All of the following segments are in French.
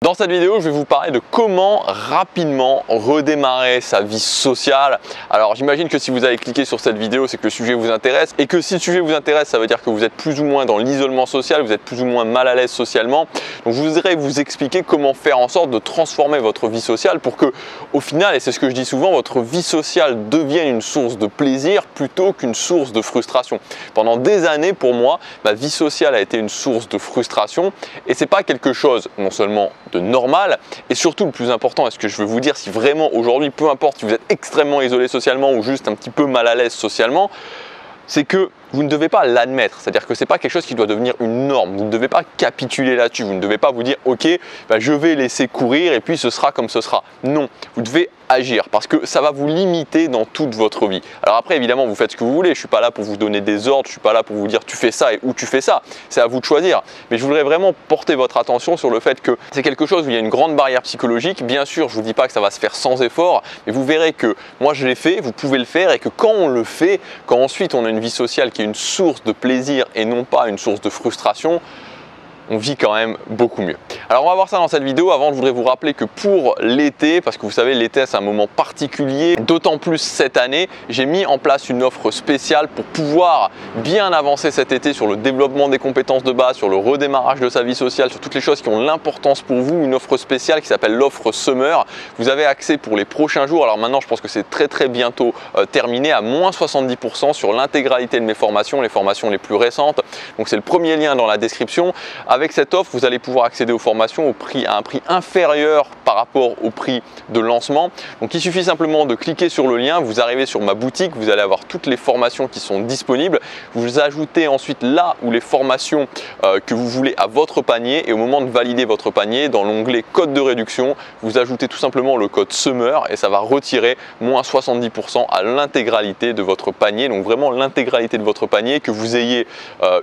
Dans cette vidéo, je vais vous parler de comment rapidement redémarrer sa vie sociale. Alors j'imagine que si vous avez cliqué sur cette vidéo, c'est que le sujet vous intéresse et que si le sujet vous intéresse, ça veut dire que vous êtes plus ou moins dans l'isolement social, vous êtes plus ou moins mal à l'aise socialement. Donc je voudrais vous expliquer comment faire en sorte de transformer votre vie sociale pour que, au final, et c'est ce que je dis souvent, votre vie sociale devienne une source de plaisir plutôt qu'une source de frustration. Pendant des années, pour moi, ma vie sociale a été une source de frustration et c'est pas quelque chose non seulement de normal et surtout le plus important, est ce que je veux vous dire, si vraiment aujourd'hui, peu importe si vous êtes extrêmement isolé socialement ou juste un petit peu mal à l'aise socialement, c'est que vous ne devez pas l'admettre, c'est-à-dire que ce n'est pas quelque chose qui doit devenir une norme, vous ne devez pas capituler là-dessus, vous ne devez pas vous dire ok, je vais laisser courir et puis ce sera comme ce sera. Non, vous devez agir parce que ça va vous limiter dans toute votre vie. Alors après évidemment vous faites ce que vous voulez, je ne suis pas là pour vous donner des ordres, je ne suis pas là pour vous dire tu fais ça et où tu fais ça, c'est à vous de choisir. Mais je voudrais vraiment porter votre attention sur le fait que c'est quelque chose où il y a une grande barrière psychologique. Bien sûr je ne vous dis pas que ça va se faire sans effort, mais vous verrez que moi je l'ai fait, vous pouvez le faire et que quand on le fait, quand ensuite on a une vie sociale qui est une source de plaisir et non pas une source de frustration, on vit quand même beaucoup mieux. Alors on va voir ça dans cette vidéo. Avant, je voudrais vous rappeler que pour l'été, parce que vous savez l'été c'est un moment particulier, d'autant plus cette année, j'ai mis en place une offre spéciale pour pouvoir bien avancer cet été sur le développement des compétences de base, sur le redémarrage de sa vie sociale, sur toutes les choses qui ont l'importance pour vous. Une offre spéciale qui s'appelle l'offre Summer. Vous avez accès pour les prochains jours, alors maintenant je pense que c'est très bientôt terminé, à moins 70% sur l'intégralité de mes formations, les formations les plus récentes. Donc c'est le premier lien dans la description. Avec cette offre, vous allez pouvoir accéder aux formations à un prix inférieur par rapport au prix de lancement. Donc il suffit simplement de cliquer sur le lien, vous arrivez sur ma boutique, vous allez avoir toutes les formations qui sont disponibles. Vous ajoutez ensuite là où les formations que vous voulez à votre panier et au moment de valider votre panier, dans l'onglet code de réduction, vous ajoutez tout simplement le code SUMMER et ça va retirer moins 70% à l'intégralité de votre panier. Donc vraiment l'intégralité de votre panier, que vous ayez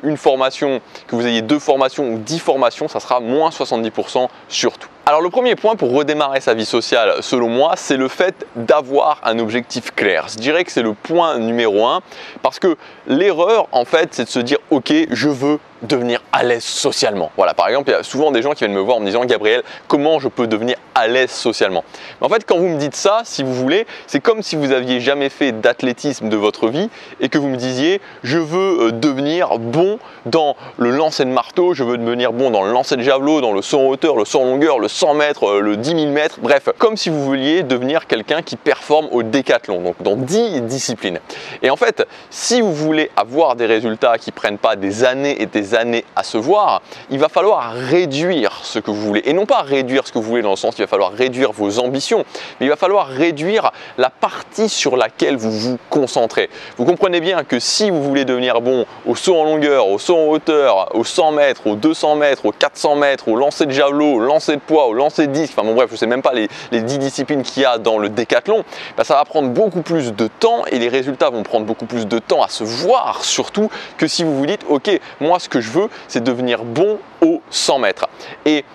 une formation, que vous ayez deux formations ou 10 formations, ça sera moins 70% sur tout. Alors le premier point pour redémarrer sa vie sociale selon moi, c'est le fait d'avoir un objectif clair. Je dirais que c'est le point numéro 1 parce que l'erreur en fait c'est de se dire ok, je veux devenir à l'aise socialement. Voilà, par exemple, il y a souvent des gens qui viennent me voir en me disant Gabriel, comment je peux devenir à l'aise socialement? Mais en fait, quand vous me dites ça, si vous voulez, c'est comme si vous aviez jamais fait d'athlétisme de votre vie et que vous me disiez je veux devenir bon dans le lancer de marteau, je veux devenir bon dans le lancer de javelot, dans le saut en hauteur, le saut en longueur, le 100 mètres, le 10 000 mètres, bref, comme si vous vouliez devenir quelqu'un qui performe au décathlon, donc dans 10 disciplines. Et en fait, si vous voulez avoir des résultats qui ne prennent pas des années et des années à se voir, il va falloir réduire ce que vous voulez. Et non pas réduire ce que vous voulez dans le sens, il va falloir réduire vos ambitions, mais il va falloir réduire la partie sur laquelle vous vous concentrez. Vous comprenez bien que si vous voulez devenir bon au saut en longueur, au saut en hauteur, au 100 mètres, au 200 mètres, au 400 mètres, au lancer de javelot, au lancer de poids, au lancer de disque, enfin bon bref, je ne sais même pas les 10 disciplines qu'il y a dans le décathlon, ça va prendre beaucoup plus de temps et les résultats vont prendre beaucoup plus de temps à se voir, surtout que si vous vous dites ok, moi ce que je veux c'est devenir bon au 100 mètres. Et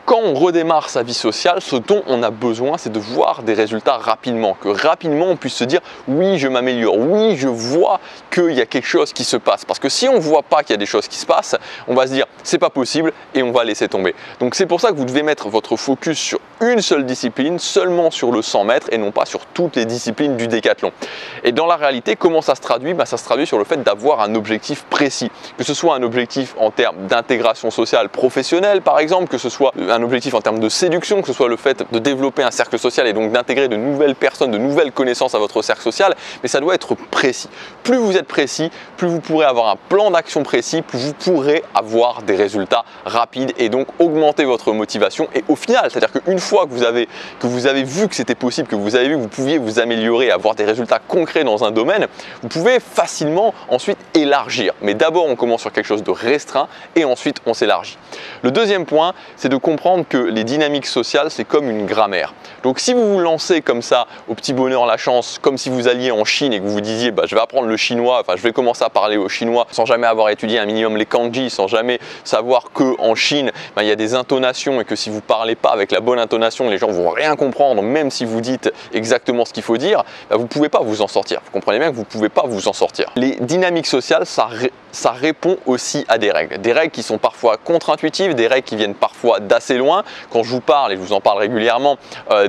quand on redémarre sa vie sociale, ce dont on a besoin, c'est de voir des résultats rapidement, que rapidement on puisse se dire oui, je m'améliore, oui, je vois qu'il y a quelque chose qui se passe. Parce que si on ne voit pas qu'il y a des choses qui se passent, on va se dire c'est pas possible et on va laisser tomber. Donc c'est pour ça que vous devez mettre votre focus sur une seule discipline, seulement sur le 100 mètres et non pas sur toutes les disciplines du décathlon. Et dans la réalité, comment ça se traduit? Ça se traduit sur le fait d'avoir un objectif précis, que ce soit un objectif en termes d'intégration sociale professionnelle par exemple, que ce soit un objectif en termes de séduction, que ce soit le fait de développer un cercle social et donc d'intégrer de nouvelles personnes, de nouvelles connaissances à votre cercle social, mais ça doit être précis. Plus vous êtes précis, plus vous pourrez avoir un plan d'action précis, plus vous pourrez avoir des résultats rapides et donc augmenter votre motivation. Et au final, c'est-à-dire qu'une fois que vous avez vu que c'était possible, que vous avez vu que vous pouviez vous améliorer, avoir des résultats concrets dans un domaine, vous pouvez facilement ensuite élargir. Mais d'abord, on commence sur quelque chose de restreint et ensuite on s'élargit. Le deuxième point, c'est de comprendre que les dynamiques sociales, c'est comme une grammaire. Donc si vous vous lancez comme ça au petit bonheur la chance, comme si vous alliez en Chine et que vous vous disiez je vais apprendre le chinois, enfin je vais commencer à parler au chinois sans jamais avoir étudié un minimum les kanji, sans jamais savoir qu'en Chine il y a des intonations et que si vous ne parlez pas avec la bonne intonation, les gens ne vont rien comprendre, même si vous dites exactement ce qu'il faut dire, vous ne pouvez pas vous en sortir. Vous comprenez bien que vous ne pouvez pas vous en sortir. Les dynamiques sociales, ça répond aussi à des règles qui sont parfois contre-intuitives, des règles qui viennent parfois d'assez assez loin, quand je vous parle, et je vous en parle régulièrement,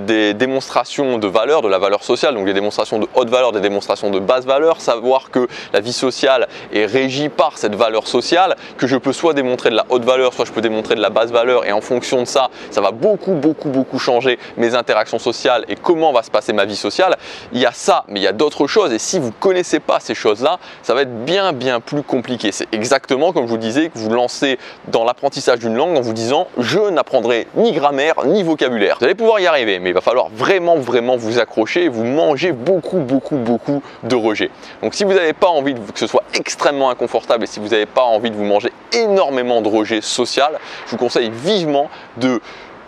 des démonstrations de valeur, de la valeur sociale, donc des démonstrations de haute valeur, des démonstrations de basse valeur, savoir que la vie sociale est régie par cette valeur sociale, que je peux soit démontrer de la haute valeur, soit je peux démontrer de la basse valeur, et en fonction de ça, ça va beaucoup changer mes interactions sociales et comment va se passer ma vie sociale. Il y a ça, mais il y a d'autres choses, et si vous ne connaissez pas ces choses-là, ça va être bien plus compliqué. C'est exactement comme je vous disais que vous lancez dans l'apprentissage d'une langue en vous disant « je n'apprendrai ni grammaire ni vocabulaire ». Vous allez pouvoir y arriver, mais il va falloir vraiment vous accrocher et vous manger beaucoup de rejet. Donc si vous n'avez pas envie que ce soit extrêmement inconfortable et si vous n'avez pas envie de vous manger énormément de rejet social, je vous conseille vivement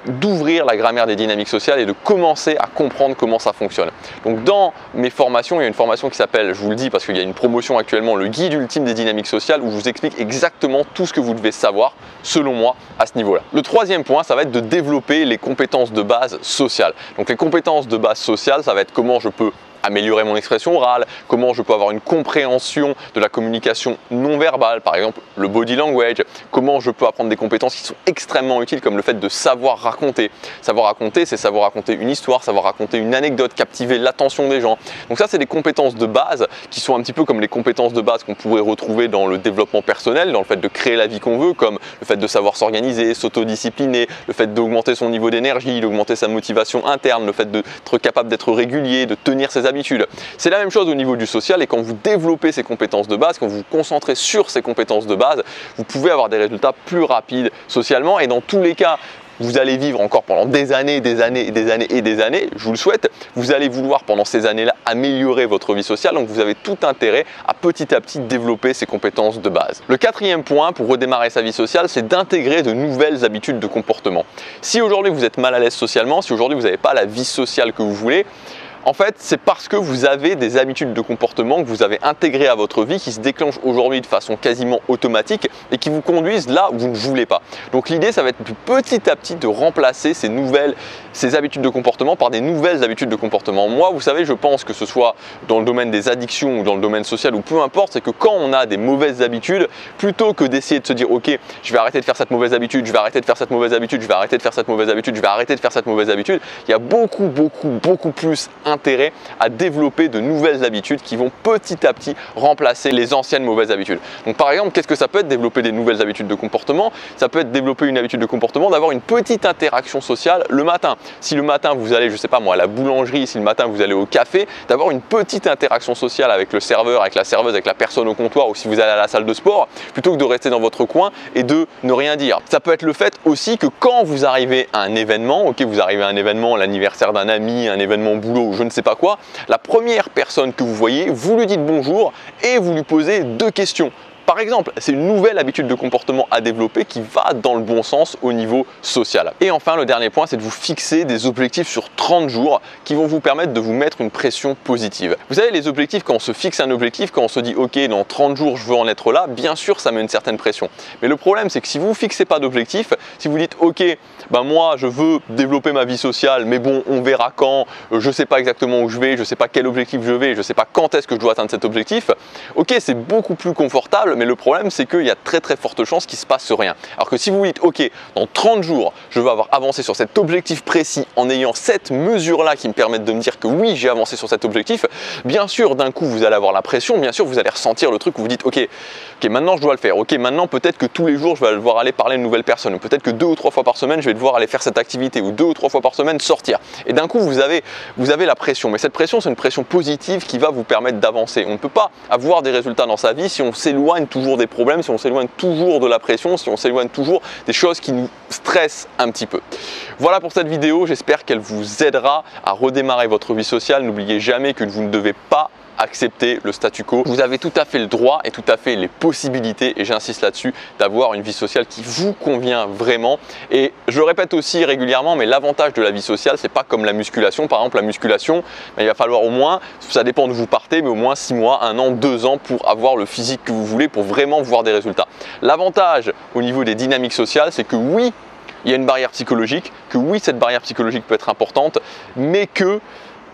d'ouvrir la grammaire des dynamiques sociales et de commencer à comprendre comment ça fonctionne. Donc dans mes formations, il y a une formation qui s'appelle, je vous le dis parce qu'il y a une promotion actuellement, le guide ultime des dynamiques sociales, où je vous explique exactement tout ce que vous devez savoir, selon moi, à ce niveau-là. Le troisième point, ça va être de développer les compétences de base sociales. Donc les compétences de base sociales, ça va être comment je peux améliorer mon expression orale, comment je peux avoir une compréhension de la communication non verbale, par exemple le body language, comment je peux apprendre des compétences qui sont extrêmement utiles comme le fait de savoir raconter. Savoir raconter, c'est savoir raconter une histoire, savoir raconter une anecdote, captiver l'attention des gens. Donc ça, c'est des compétences de base qui sont un petit peu comme les compétences de base qu'on pourrait retrouver dans le développement personnel, dans le fait de créer la vie qu'on veut, comme le fait de savoir s'organiser, s'autodiscipliner, le fait d'augmenter son niveau d'énergie, d'augmenter sa motivation interne, le fait d'être capable d'être régulier, de tenir ses habitudes. C'est la même chose au niveau du social, et quand vous développez ces compétences de base, quand vous vous concentrez sur ces compétences de base, vous pouvez avoir des résultats plus rapides socialement, et dans tous les cas, vous allez vivre encore pendant des années, je vous le souhaite. Vous allez vouloir pendant ces années-là améliorer votre vie sociale, donc vous avez tout intérêt à petit développer ces compétences de base. Le quatrième point pour redémarrer sa vie sociale, c'est d'intégrer de nouvelles habitudes de comportement. Si aujourd'hui vous êtes mal à l'aise socialement, si aujourd'hui vous n'avez pas la vie sociale que vous voulez, en fait, c'est parce que vous avez des habitudes de comportement que vous avez intégrées à votre vie qui se déclenchent aujourd'hui de façon quasiment automatique et qui vous conduisent là où vous ne voulez pas. Donc l'idée, ça va être petit à petit de remplacer ces habitudes de comportement par des nouvelles habitudes de comportement. Moi, vous savez, je pense que ce soit dans le domaine des addictions ou dans le domaine social ou peu importe, c'est que quand on a des mauvaises habitudes, plutôt que d'essayer de se dire « Ok, je vais arrêter de faire cette mauvaise habitude, je vais arrêter de faire cette mauvaise habitude, je vais arrêter de faire cette mauvaise habitude, je vais arrêter de faire cette mauvaise habitude », il y a beaucoup plus intérêt à développer de nouvelles habitudes qui vont petit à petit remplacer les anciennes mauvaises habitudes. Donc par exemple, qu'est-ce que ça peut être développer des nouvelles habitudes de comportement? Ça peut être développer une habitude de comportement d'avoir une petite interaction sociale le matin. Si le matin vous allez, je sais pas moi, à la boulangerie, si le matin vous allez au café, d'avoir une petite interaction sociale avec le serveur, avec la serveuse, avec la personne au comptoir, ou si vous allez à la salle de sport, plutôt que de rester dans votre coin et de ne rien dire. Ça peut être le fait aussi que quand vous arrivez à un événement, ok, vous arrivez à un événement, l'anniversaire d'un ami, un événement au boulot ou je ne sais pas quoi, la première personne que vous voyez, vous lui dites bonjour et vous lui posez 2 questions. Par exemple, c'est une nouvelle habitude de comportement à développer qui va dans le bon sens au niveau social. Et enfin, le dernier point, c'est de vous fixer des objectifs sur 30 jours qui vont vous permettre de vous mettre une pression positive. Vous savez, les objectifs, quand on se fixe un objectif, quand on se dit « Ok, dans 30 jours, je veux en être là », bien sûr, ça met une certaine pression. Mais le problème, c'est que si vous ne fixez pas d'objectif, si vous dites « Ok, ben moi, je veux développer ma vie sociale, mais bon, on verra quand, je ne sais pas exactement où je vais, je ne sais pas quel objectif je vais, je ne sais pas quand est-ce que je dois atteindre cet objectif », ok, c'est beaucoup plus confortable, mais le problème, c'est qu'il y a très forte chance qu'il ne se passe rien. Alors que si vous dites, ok, dans 30 jours, je veux avoir avancé sur cet objectif précis en ayant cette mesure-là qui me permettent de me dire que oui, j'ai avancé sur cet objectif, bien sûr, d'un coup, vous allez avoir la pression, bien sûr, vous allez ressentir le truc où vous dites, ok, maintenant je dois le faire, ok, maintenant peut-être que tous les jours, je vais devoir aller parler à une nouvelle personne, ou peut-être que 2 ou 3 fois par semaine, je vais devoir aller faire cette activité, ou 2 ou 3 fois par semaine sortir. Et d'un coup, vous avez la pression, mais cette pression, c'est une pression positive qui va vous permettre d'avancer. On ne peut pas avoir des résultats dans sa vie si on s'éloigne toujours des problèmes, si on s'éloigne toujours de la pression, si on s'éloigne toujours des choses qui nous stressent un petit peu. Voilà pour cette vidéo, j'espère qu'elle vous aidera à redémarrer votre vie sociale. N'oubliez jamais que vous ne devez pas accepter le statu quo. Vous avez tout à fait le droit et tout à fait les possibilités, et j'insiste là-dessus, d'avoir une vie sociale qui vous convient vraiment. Et je le répète aussi régulièrement, mais l'avantage de la vie sociale, c'est pas comme la musculation. Par exemple, la musculation, il va falloir au moins, ça dépend d'où vous partez, mais au moins 6 mois, 1 an, 2 ans pour avoir le physique que vous voulez, pour vraiment voir des résultats. L'avantage au niveau des dynamiques sociales, c'est que oui, il y a une barrière psychologique, que oui, cette barrière psychologique peut être importante, mais que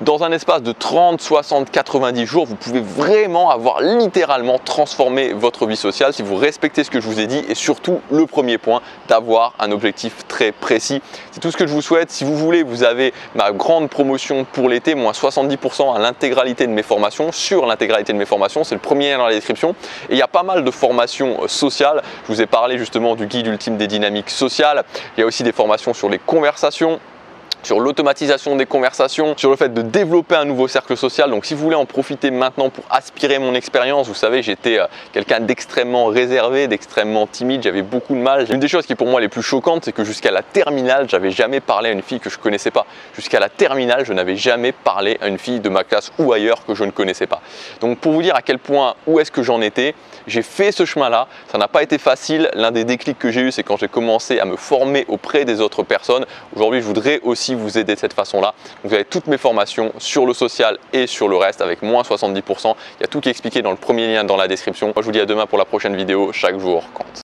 Dans un espace de 30, 60, 90 jours, vous pouvez vraiment avoir littéralement transformé votre vie sociale si vous respectez ce que je vous ai dit et surtout le premier point, d'avoir un objectif très précis. C'est tout ce que je vous souhaite. Si vous voulez, vous avez ma grande promotion pour l'été, moins 70% à l'intégralité de mes formations, sur l'intégralité de mes formations. C'est le premier lien dans la description. Et il y a pas mal de formations sociales. Je vous ai parlé justement du guide ultime des dynamiques sociales. Il y a aussi des formations sur les conversations, sur l'automatisation des conversations, sur le fait de développer un nouveau cercle social. Donc si vous voulez en profiter maintenant pour aspirer mon expérience, vous savez, j'étais quelqu'un d'extrêmement réservé, d'extrêmement timide, j'avais beaucoup de mal. Une des choses qui est pour moi les plus choquantes, c'est que jusqu'à la terminale, j'avais jamais parlé à une fille que je connaissais pas. Jusqu'à la terminale, je n'avais jamais parlé à une fille de ma classe ou ailleurs que je ne connaissais pas. Donc pour vous dire à quel point, où est-ce que j'en étais, j'ai fait ce chemin-là, ça n'a pas été facile. L'un des déclics que j'ai eu, c'est quand j'ai commencé à me former auprès des autres personnes. Aujourd'hui, je voudrais aussi vous aider de cette façon-là. Vous avez toutes mes formations sur le social et sur le reste avec moins 70%. Il y a tout qui est expliqué dans le premier lien dans la description. Moi, je vous dis à demain pour la prochaine vidéo. Chaque jour compte.